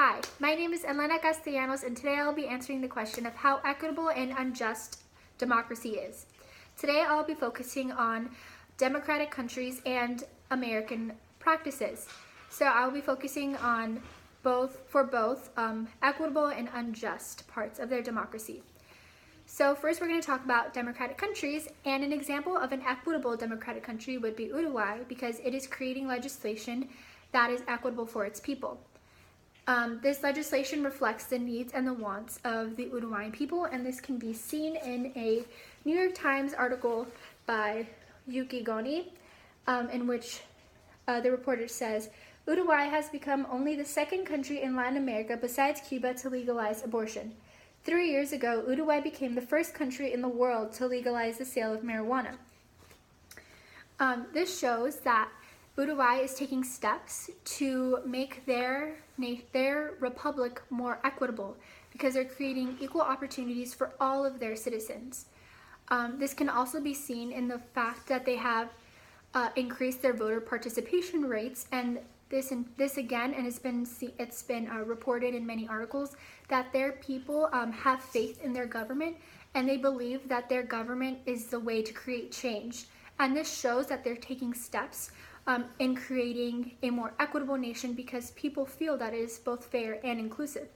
Hi, my name is Elena Castellanos, and today I'll be answering the question of how equitable and unjust democracy is. Today I'll be focusing on democratic countries and American practices. So I'll be focusing on both equitable and unjust parts of their democracy. So first we're going to talk about democratic countries, and an example of an equitable democratic country would be Uruguay, because it is creating legislation that is equitable for its people. This legislation reflects the needs and the wants of the Uruguayan people, and this can be seen in a New York Times article by Yuki Goni, in which the reporter says, Uruguay has become only the second country in Latin America besides Cuba to legalize abortion. 3 years ago, Uruguay became the first country in the world to legalize the sale of marijuana. This shows that Uruguay is taking steps to make their republic more equitable, because they're creating equal opportunities for all of their citizens. This can also be seen in the fact that they have increased their voter participation rates, and this again, and it's been reported in many articles, that their people have faith in their government, and they believe that their government is the way to create change. And this shows that they're taking steps in creating a more equitable nation, because people feel that it is both fair and inclusive.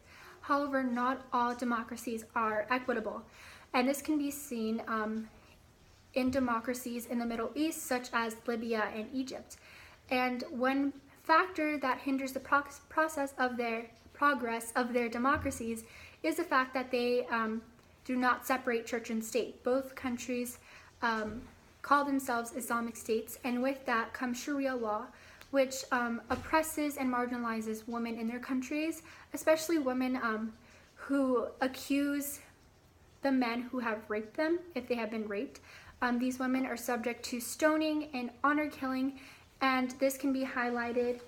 However, not all democracies are equitable, and this can be seen in democracies in the Middle East, such as Libya and Egypt. And one factor that hinders the progress of their democracies is the fact that they do not separate church and state. Both countries call themselves Islamic states, and with that comes Sharia law, which oppresses and marginalizes women in their countries, especially women who accuse the men who have raped them, if they have been raped. These women are subject to stoning and honor killing, and this can be highlighted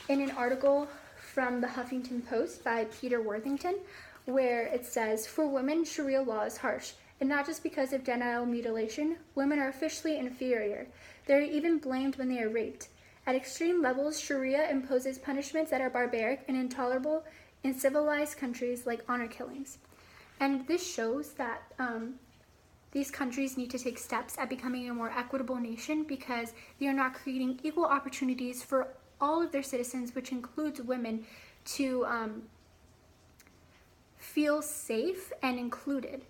in an article from the Huffington Post by Peter Worthington, where it says, for women, Sharia law is harsh. And not just because of genital mutilation, women are officially inferior. They are even blamed when they are raped. At extreme levels, Sharia imposes punishments that are barbaric and intolerable in civilized countries like honor killings. And this shows that these countries need to take steps at becoming a more equitable nation, because they are not creating equal opportunities for all of their citizens, which includes women, to feel safe and included.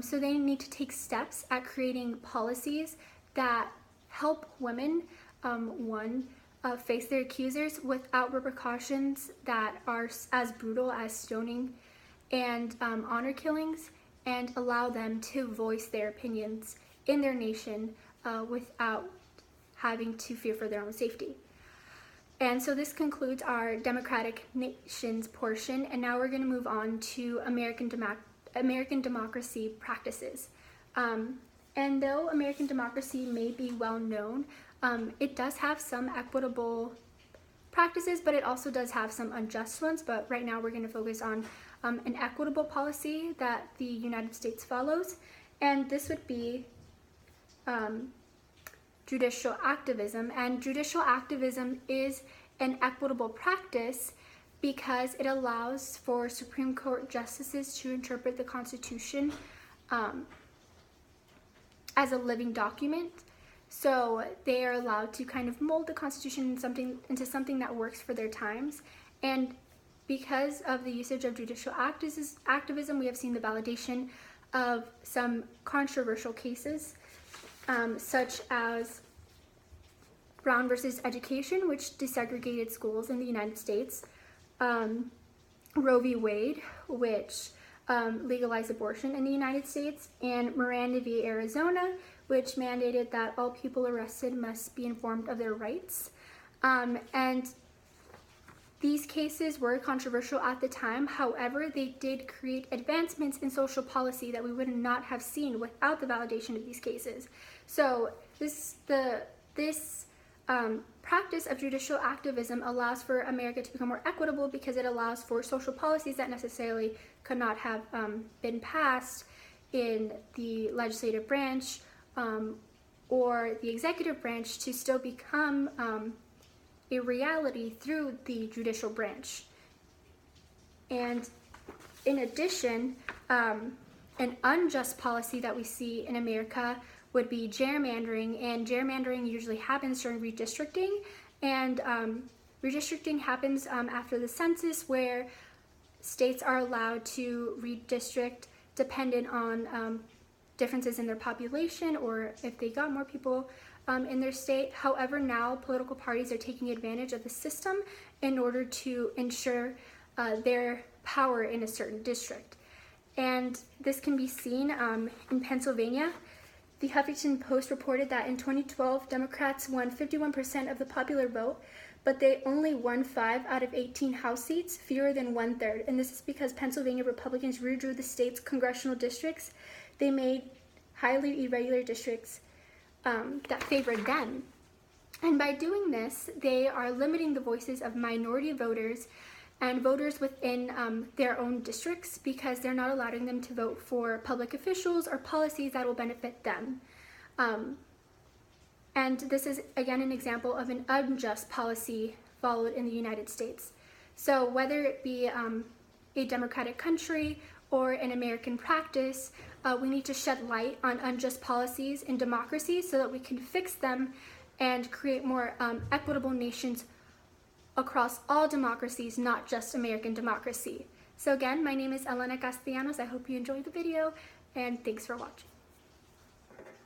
So they need to take steps at creating policies that help women, face their accusers without repercussions that are as brutal as stoning and honor killings, and allow them to voice their opinions in their nation without having to fear for their own safety. And so this concludes our democratic nations portion, and now we're going to move on to American democracy practices. And though American democracy may be well known, it does have some equitable practices, but it also does have some unjust ones. But right now we're going to focus on an equitable policy that the United States follows, and this would be judicial activism. And judicial activism is an equitable practice because it allows for Supreme Court justices to interpret the Constitution as a living document. So they are allowed to kind of mold the Constitution into something that works for their times. And because of the usage of judicial activism, we have seen the validation of some controversial cases, such as Brown versus Education, which desegregated schools in the United States, Roe v. Wade, which legalized abortion in the United States, and Miranda v. Arizona, which mandated that all people arrested must be informed of their rights. And these cases were controversial at the time. However, they did create advancements in social policy that we would not have seen without the validation of these cases. So this practice of judicial activism allows for America to become more equitable, because it allows for social policies that necessarily could not have been passed in the legislative branch or the executive branch to still become a reality through the judicial branch. And in addition, an unjust policy that we see in America would be gerrymandering, and gerrymandering usually happens during redistricting, and redistricting happens after the census, where states are allowed to redistrict dependent on differences in their population or if they got more people in their state. However, now political parties are taking advantage of the system in order to ensure their power in a certain district. And this can be seen in Pennsylvania. The Huffington Post reported that in 2012, Democrats won 51% of the popular vote, but they only won 5 out of 18 House seats, fewer than 1/3. And this is because Pennsylvania Republicans redrew the state's congressional districts. They made highly irregular districts that favored them. And by doing this, they are limiting the voices of minority voters and voters within their own districts, because they're not allowing them to vote for public officials or policies that will benefit them. And this is, again, an example of an unjust policy followed in the United States. So whether it be a democratic country or an American practice, we need to shed light on unjust policies in democracy so that we can fix them and create more equitable nations across all democracies, not just American democracy. So again, my name is Elena Castellanos. I hope you enjoyed the video, and thanks for watching.